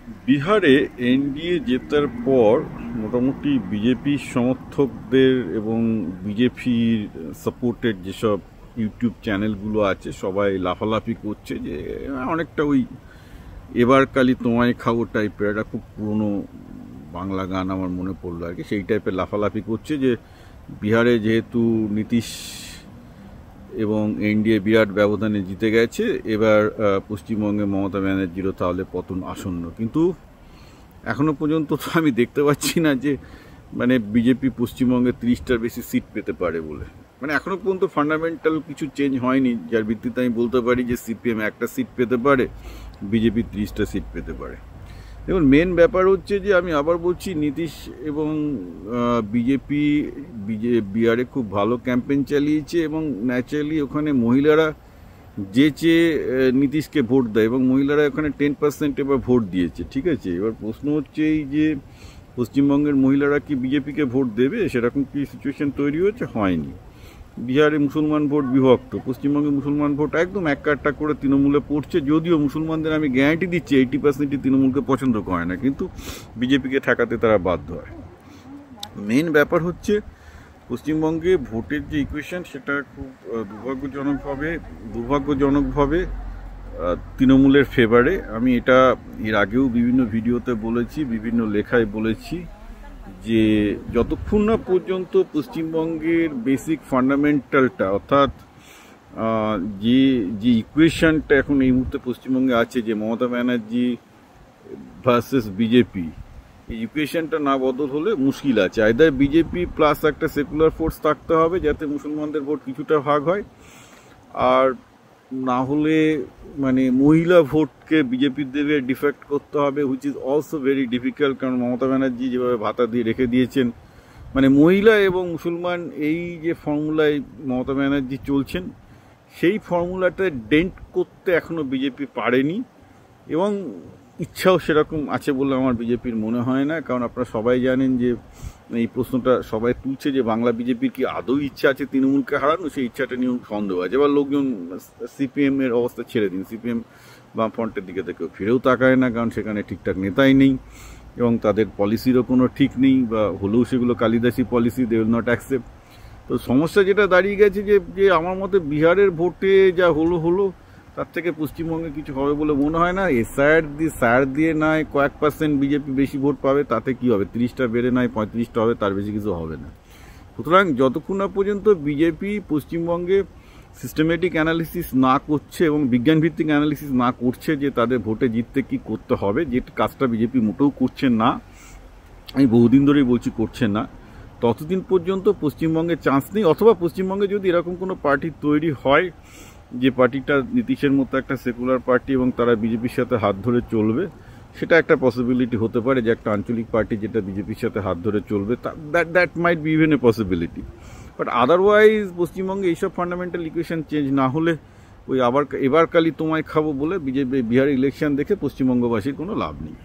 বিহারে এনডিএ জেতার পর মোটামুটি বিজেপির সমর্থকদের এবং বিজেপির সাপোর্টেড যেসব ইউটিউব চ্যানেলগুলো আছে সবাই লাফালাফি করছে যে অনেকটা ওই এবার কালি তোমায় খাবো টাইপের একটা খুব পুরনো বাংলা গান আমার মনে পড়লো আর কি, সেই টাইপের লাফালাফি করছে যে বিহারে যেহেতু নীতিশ এবং এনডিএ বিরাট ব্যবধানে জিতে গেছে, এবার পশ্চিমবঙ্গে মমতা ব্যানার্জিরও তাহলে পতন আসন্ন। কিন্তু এখনো পর্যন্ত তো আমি দেখতে পাচ্ছি না যে মানে বিজেপি পশ্চিমবঙ্গে 30টার বেশি সিট পেতে পারে বলে। মানে এখনো পর্যন্ত ফান্ডামেন্টাল কিছু চেঞ্জ হয়নি যার ভিত্তিতে আমি বলতে পারি যে সিপিএম একটা সিট পেতে পারে, বিজেপি 30টা সিট পেতে পারে। দেখুন, মেন ব্যাপার হচ্ছে যে আমি আবার বলছি, নীতিশ এবং বিজেপি বিহারে খুব ভালো ক্যাম্পেইন চালিয়েছে এবং ন্যাচারালি ওখানে মহিলারা যে চেয়ে নীতিশকে ভোট দেয় এবং মহিলারা ওখানে 10% এবার ভোট দিয়েছে। ঠিক আছে, এবার প্রশ্ন হচ্ছে এই যে পশ্চিমবঙ্গের মহিলারা কি বিজেপিকে ভোট দেবে, সেরকম কি সিচুয়েশন তৈরি হয়েছে? হয়নি। বিহারে মুসলমান ভোট বিভক্ত, পশ্চিমবঙ্গে মুসলমান ভোট একদম এক কাট্টা করে তৃণমূলে পড়ছে, যদিও মুসলমানদের আমি গ্যারান্টি দিচ্ছি 80%ই তৃণমূলকে পছন্দ করে না, কিন্তু বিজেপিকে ঠেকাতে তারা বাধ্য হয়। মেন ব্যাপার হচ্ছে পশ্চিমবঙ্গে ভোটের যে ইকুয়েশন সেটা খুব দুর্ভাগ্যজনকভাবে তৃণমূলের ফেভারে। আমি এটা এর আগেও বিভিন্ন ভিডিওতে বলেছি, বিভিন্ন লেখায় বলেছি যে যতক্ষণ না পর্যন্ত পশ্চিমবঙ্গের বেসিক ফান্ডামেন্টালটা অর্থাৎ যে যে ইকুয়েশনটা এখন এই মুহূর্তে পশ্চিমবঙ্গে আছে যে মমতা ব্যানার্জি ভার্সেস বিজেপি, এই ইকুয়েশনটা না বদল হলে মুশকিল আছে। আইদার বিজেপি প্লাস একটা সেকুলার ফোর্স থাকতে হবে যাতে মুসলমানদের ভোট কিছুটা ভাগ হয়, আর না হলে মানে মহিলা ভোটকে বিজেপির দেবে ডিফেক্ট করতে হবে, which is also very difficult, কারণ মমতা ব্যানার্জি যেভাবে ভাতা দিয়ে রেখে দিয়েছেন, মানে মহিলা এবং মুসলমান এই যে ফর্মুলায় মমতা ব্যানার্জি চলছেন সেই ফর্মুলাটা ডেন্ট করতে এখনও বিজেপি পারেনি এবং ইচ্ছাও সেরকম আছে বলে আমার বিজেপির মনে হয় না। কারণ আপনারা সবাই জানেন যে এই প্রশ্নটা সবাই তুলছে যে বাংলা বিজেপির কি আদৌ ইচ্ছা আছে তৃণমূলকে হারানো, সেই ইচ্ছাটা নিয়ে সন্দেহ আছে। এবার লোকজন সিপিএম এর অবস্থা ছেড়ে দিন, সিপিএম বামফ্রন্টের দিকে কেউ ফিরেও তাকায় না, কারণ সেখানে ঠিকঠাক নেতাই নেই এবং তাদের পলিসিরও কোনো ঠিক নেই, বা হলেও সেগুলো কালিদাসী policy, they will not accept. তো সমস্যা যেটা দাঁড়িয়ে গেছে যে আমার মতে বিহারের ভোটে যা হলো তার থেকে পশ্চিমবঙ্গে কিছু হবে বলে মনে হয় না। সার দিয়ে নয় কয়েক পার্সেন্ট বিজেপি বেশি ভোট পাবে, তাতে কি হবে? 30টা বেড়ে নয় 35টা হবে, তার বেশি কিছু হবে না। সুতরাং যতক্ষণ না পর্যন্ত বিজেপি পশ্চিমবঙ্গে সিস্টেমেটিক অ্যানালিসিস না করছে এবং বিজ্ঞানভিত্তিক অ্যানালিসিস না করছে যে তাদের ভোটে জিততে কি করতে হবে, যে কাজটা বিজেপি মোটেও করছেন না, আমি বহুদিন ধরেই বলছি করছেন না, ততদিন পর্যন্ত পশ্চিমবঙ্গে চান্স নেই। অথবা পশ্চিমবঙ্গে যদি এরকম কোনো পার্টি তৈরি হয় যে পার্টিটা নীতিশের মতো একটা সেকুলার পার্টি এবং তারা বিজেপির সাথে হাত ধরে চলবে, সেটা একটা পসিবিলিটি হতে পারে যে একটা আঞ্চলিক পার্টি যেটা বিজেপির সাথে হাত ধরে চলবে, that might be even a possibility. But otherwise পশ্চিমবঙ্গে এইসব ফান্ডামেন্টাল ইকুয়েশন চেঞ্জ না হলে ওই এবার কালি তোমায় খাবো বলে বিহারের ইলেকশন দেখে পশ্চিমবঙ্গবাসীর কোনো লাভ নেই।